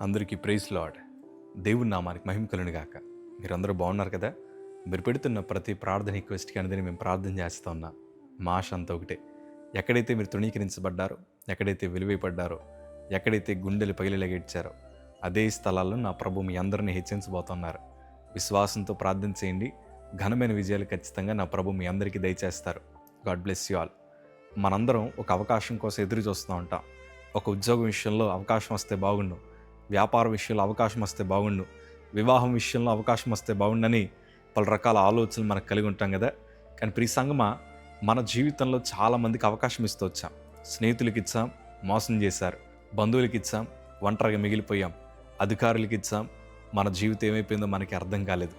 అందరికీ praise lord. దేవుని నామానికి మహిమ కలుగును గాక. మీరందరూ బాగున్నారు కదా? మీరు పెడుతున్న ప్రతి ప్రార్థన రిక్వెస్ట్కి అనేది మేము ప్రార్థన చేస్తూ ఉన్నాం. మా ఆశ అంతా ఒకటే, ఎక్కడైతే మీరు తృణీకరించబడ్డారో, ఎక్కడైతే వెలివేయబడ్డారో, ఎక్కడైతే గుండెలు పగిలిలాగేడ్చారో అదే స్థలాల్లో నా ప్రభు మీ అందరినీ హెచ్చించబోతున్నారు. విశ్వాసంతో ప్రార్థన చేయండి. ఘనమైన విజయాలు ఖచ్చితంగా నా ప్రభు మీ అందరికీ దయచేస్తారు. God bless you all. మనందరం ఒక అవకాశం కోసం ఎదురు చూస్తూ ఉంటాం. ఒక ఉద్యోగం విషయంలో అవకాశం వస్తే బాగుండు, వ్యాపార విషయంలో అవకాశం వస్తే బాగుండు, వివాహం విషయంలో అవకాశం వస్తే బాగుండని పలు రకాల ఆలోచనలు మనకు కలిగి ఉంటాం కదా. కానీ ప్రియ సంగమా, మన జీవితంలో చాలామందికి అవకాశం ఇస్తూ వచ్చాం. స్నేహితులకి ఇచ్చాం, మోసం చేశారు. బంధువులకి ఇచ్చాం, ఒంటరిగా మిగిలిపోయాం. అధికారులకి ఇచ్చాం, మన జీవితం ఏమైపోయిందో మనకి అర్థం కాలేదు.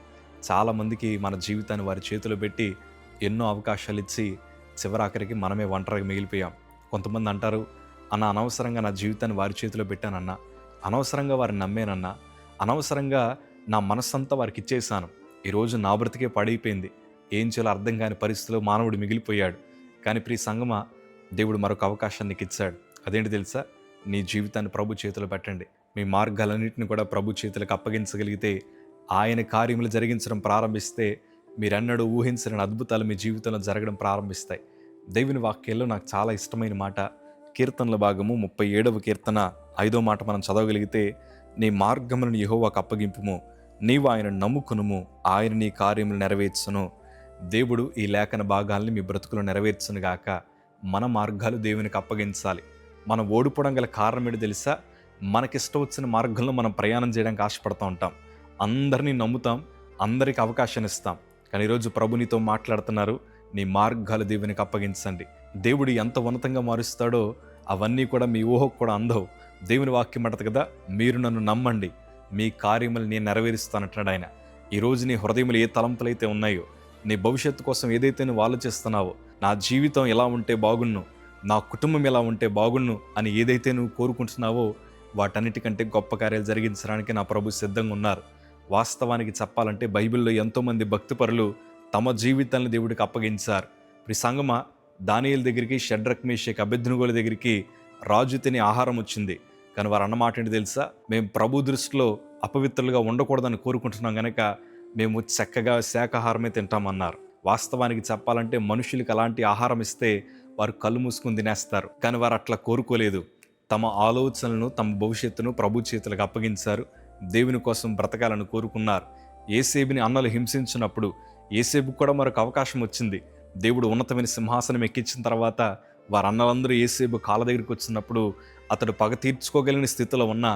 చాలామందికి మన జీవితాన్ని వారి చేతిలో పెట్టి ఎన్నో అవకాశాలు ఇచ్చి చివరాఖరికి మనమే ఒంటరిగా మిగిలిపోయాం. కొంతమంది అంటారు, అన్న అనవసరంగా నా జీవితాన్ని వారి చేతిలో పెట్టానన్నా, అనవసరంగా వారిని నమ్మేనన్నా, అనవసరంగా నా మనస్సంతా వారికి ఇచ్చేసాను, ఈరోజు నా బ్రతికే పడైపోయింది, ఏం చేయాలో అర్థం కాని పరిస్థితిలో మానవుడు మిగిలిపోయాడు. కానీ ప్రియ సంగమా, దేవుడు మరొక అవకాశాన్ని నీకు ఇచ్చాడు. అదేంటి తెలుసా? నీ జీవితాన్ని ప్రభు చేతిలో పెట్టండి. మీ మార్గాలన్నింటిని కూడా ప్రభు చేతులకు అప్పగించగలిగితే, ఆయన కార్యములు జరిగించడం ప్రారంభిస్తే, మీరన్నడూ ఊహించని అద్భుతాలు మీ జీవితంలో జరగడం ప్రారంభిస్తాయి. దేవుని వాక్యాల్లో నాకు చాలా ఇష్టమైన మాట, కీర్తనల భాగము 37వ కీర్తన 5వ మాట మనం చదవగలిగితే, నీ మార్గములను యెహోవాకు అప్పగింపుము, నీవు ఆయన నమ్ముకునుము, ఆయన నీ కార్యములు నెరవేర్చును. దేవుడు ఈ లేఖన భాగాల్ని మీ బ్రతుకులు నెరవేర్చునుగాక. మన మార్గాలు దేవునికి అప్పగించాలి. మనం ఓడిపోవడం గల కారణం ఏంటి తెలుసా? మనకిష్టం వచ్చిన మార్గంలో మనం ప్రయాణం చేయడానికి ఆశపడుతూ ఉంటాం. అందరినీ నమ్ముతాం, అందరికి అవకాశాన్ని ఇస్తాం. కానీ ఈరోజు ప్రభు నీతో మాట్లాడుతున్నారు, నీ మార్గాలు దేవునికి అప్పగించండి. దేవుడు ఎంత ఉన్నతంగా మారుస్తాడో అవన్నీ కూడా మీ ఊహకు కూడా అందవు. దేవుని వాక్యం అంటది కదా, మీరు నన్ను నమ్మండి, మీ కార్యములు నేను నెరవేరుస్తానంటున్నాడు ఆయన. ఈరోజు నీ హృదయములు ఏ తలంపులైతే ఉన్నాయో, నీ భవిష్యత్తు కోసం ఏదైతే నువ్వు ఆలోచిస్తున్నావో, నా జీవితం ఎలా ఉంటే బాగున్ను, నా కుటుంబం ఎలా ఉంటే బాగున్ను అని ఏదైతే నువ్వు కోరుకుంటున్నావో, వాటన్నిటికంటే గొప్ప కార్యాలు జరిగించడానికి నా ప్రభు సిద్ధంగా ఉన్నారు. వాస్తవానికి చెప్పాలంటే బైబిల్లో ఎంతోమంది భక్తిపరులు తమ జీవితాలను దేవుడికి అప్పగించారు. ఈ సంగమా, దానియేలు దగ్గరికి, షడ్రక్ మేషక్ అబేద్నెగోల దగ్గరికి రాజు తినే ఆహారం వచ్చింది. కానీ వారు అన్నమాట ఏంటి తెలుసా? మేము ప్రభు దృష్టిలో అపవిత్రులుగా ఉండకూడదని కోరుకుంటున్నాం కనుక మేము చక్కగా శాకాహారమే తింటామన్నారు. వాస్తవానికి చెప్పాలంటే మనుషులకు అలాంటి ఆహారం ఇస్తే వారు కళ్ళు మూసుకుని తినేస్తారు. కానీ వారు అట్లా కోరుకోలేదు. తమ ఆలోచనలను, తమ భవిష్యత్తును ప్రభు చేతులకు అప్పగించారు. దేవుని కోసం బ్రతకాలని కోరుకున్నారు. యేసేబుని అన్నలు హింసించినప్పుడు యేసేబుకు కూడా మరొక అవకాశం వచ్చింది. దేవుడు ఉన్నతమైన సింహాసనం ఎక్కించిన తర్వాత వారు అన్నలందరూ యేసేబు కాళ్ళ దగ్గరికి వచ్చినప్పుడు అతడు పగ తీర్చుకోగలిగిన స్థితిలో ఉన్న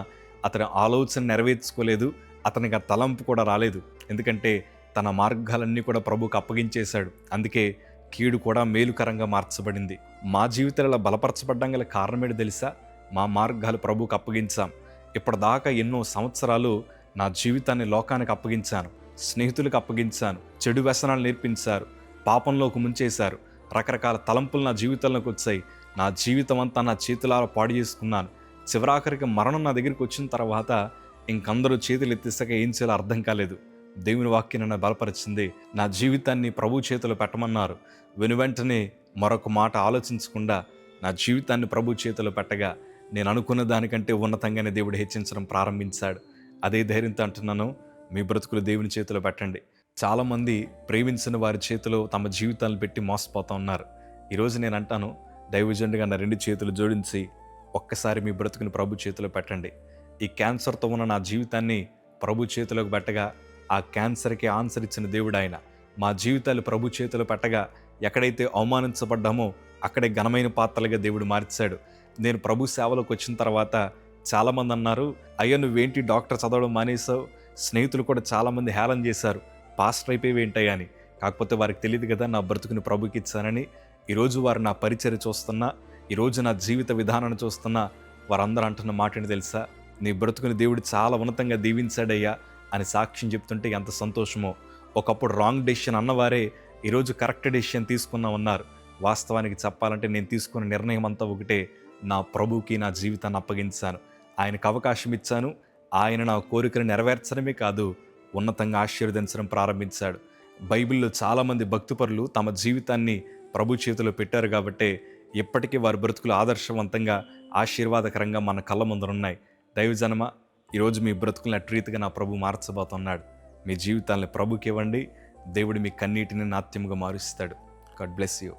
అతని ఆలోచన నెరవేర్చుకోలేదు. అతనికి ఆ తలంపు కూడా రాలేదు. ఎందుకంటే తన మార్గాలన్నీ కూడా ప్రభువుకు అప్పగించేశాడు. అందుకే కీడు కూడా మేలుకరంగా మార్చబడింది. మా జీవితాలలో బలపరచబడ్డం గల కారణం ఏంటి తెలుసా? మా మార్గాలు ప్రభువుకు అప్పగించాం. ఇప్పటిదాకా ఎన్నో సంవత్సరాలు నా జీవితాన్ని లోకానికి అప్పగించాను, స్నేహితులకు అప్పగించాను, చెడు వ్యసనాలు నేర్పించారు, పాపంలోకి ముంచేశారు, రకరకాల తలంపులు నా జీవితంలోకి వచ్చాయి. నా జీవితం అంతా నా చేతులారా పాడు చేసుకున్నాను. చివరాఖరికి మరణం నా దగ్గరికి వచ్చిన తర్వాత ఇంకందరూ చేతులు ఎత్తేసాక ఏం చేయాలో అర్థం కాలేదు. దేవుని వాక్యం నన్ను బలపరిచింది. నా జీవితాన్ని ప్రభు చేతిలో పెట్టమన్నారు. వెనువెంటనే మరొక మాట ఆలోచించకుండా నా జీవితాన్ని ప్రభు చేతిలో పెట్టగా నేను అనుకున్న దానికంటే ఉన్నతంగానే దేవుడు హెచ్చించడం ప్రారంభించాడు. అదే ధైర్యంతో అంటున్నాను, మీ బ్రతుకులు దేవుని చేతిలో పెట్టండి. చాలామంది ప్రేమించిన వారి చేతిలో తమ జీవితాలను పెట్టి మోసపోతూ ఉన్నారు. ఈరోజు నేను అంటాను, దైవజనుడిగా నా 2 చేతులు జోడించి ఒక్కసారి మీ బ్రతుకుని ప్రభు చేతిలో పెట్టండి. ఈ క్యాన్సర్తో ఉన్న నా జీవితాన్ని ప్రభు చేతిలోకి పెట్టగా ఆ క్యాన్సర్కి ఆన్సర్ ఇచ్చిన దేవుడు ఆయన. మా జీవితాలు ప్రభు చేతిలో పెట్టగా ఎక్కడైతే అవమానించబడ్డామో అక్కడే ఘనమైన పాత్రలుగా దేవుడు మార్చాడు. నేను ప్రభు సేవలోకి వచ్చిన తర్వాత చాలామంది అన్నారు, అయ్యా నువ్వేంటి డాక్టర్ చదవడం మానేసావు? స్నేహితులు కూడా చాలామంది హేళన చేశారు, పాస్టర్ అయిపోయి ఏంటయ్యా అని. కాకపోతే వారికి తెలియదు కదా నా బ్రతుకుని ప్రభుకి ఇచ్చానని. ఈరోజు వారు నా పరిచర్య చూస్తున్నా, ఈరోజు నా జీవిత విధానాన్ని చూస్తున్నా, వారందరూ అంటున్న మాట ఏంటి తెలుసా? నీ బ్రతుకుని దేవుడు చాలా ఉన్నతంగా దీవించాడయ్యా అని సాక్ష్యం చెప్తుంటే ఎంత సంతోషమో. ఒకప్పుడు రాంగ్ డెసిషన్ అన్నవారే ఈరోజు కరెక్ట్ డెసిషన్ తీసుకున్నామన్నారు. వాస్తవానికి చెప్పాలంటే నేను తీసుకున్న నిర్ణయం అంతా ఒకటే, నా ప్రభుకి నా జీవితాన్ని అప్పగించాను, ఆయనకు అవకాశం ఇచ్చాను. ఆయన నా కోరికను నెరవేర్చడమే కాదు, ఉన్నతంగా ఆశీర్వదించడం ప్రారంభించాడు. బైబిల్లో చాలామంది భక్తిపరులు తమ జీవితాన్ని ప్రభు చేతిలో పెట్టారు కాబట్టే ఇప్పటికీ వారి బ్రతుకులు ఆదర్శవంతంగా ఆశీర్వాదకరంగా మన కళ్ళ ముందరున్నాయి. దైవజనమ, ఈరోజు మీ బ్రతుకులను అటు రీతిగా నా ప్రభు మార్చబోతున్నాడు. మీ జీవితాన్ని ప్రభుకి ఇవ్వండి. దేవుడు మీ కన్నీటిని నాట్యముగా మారుస్తాడు. God bless you.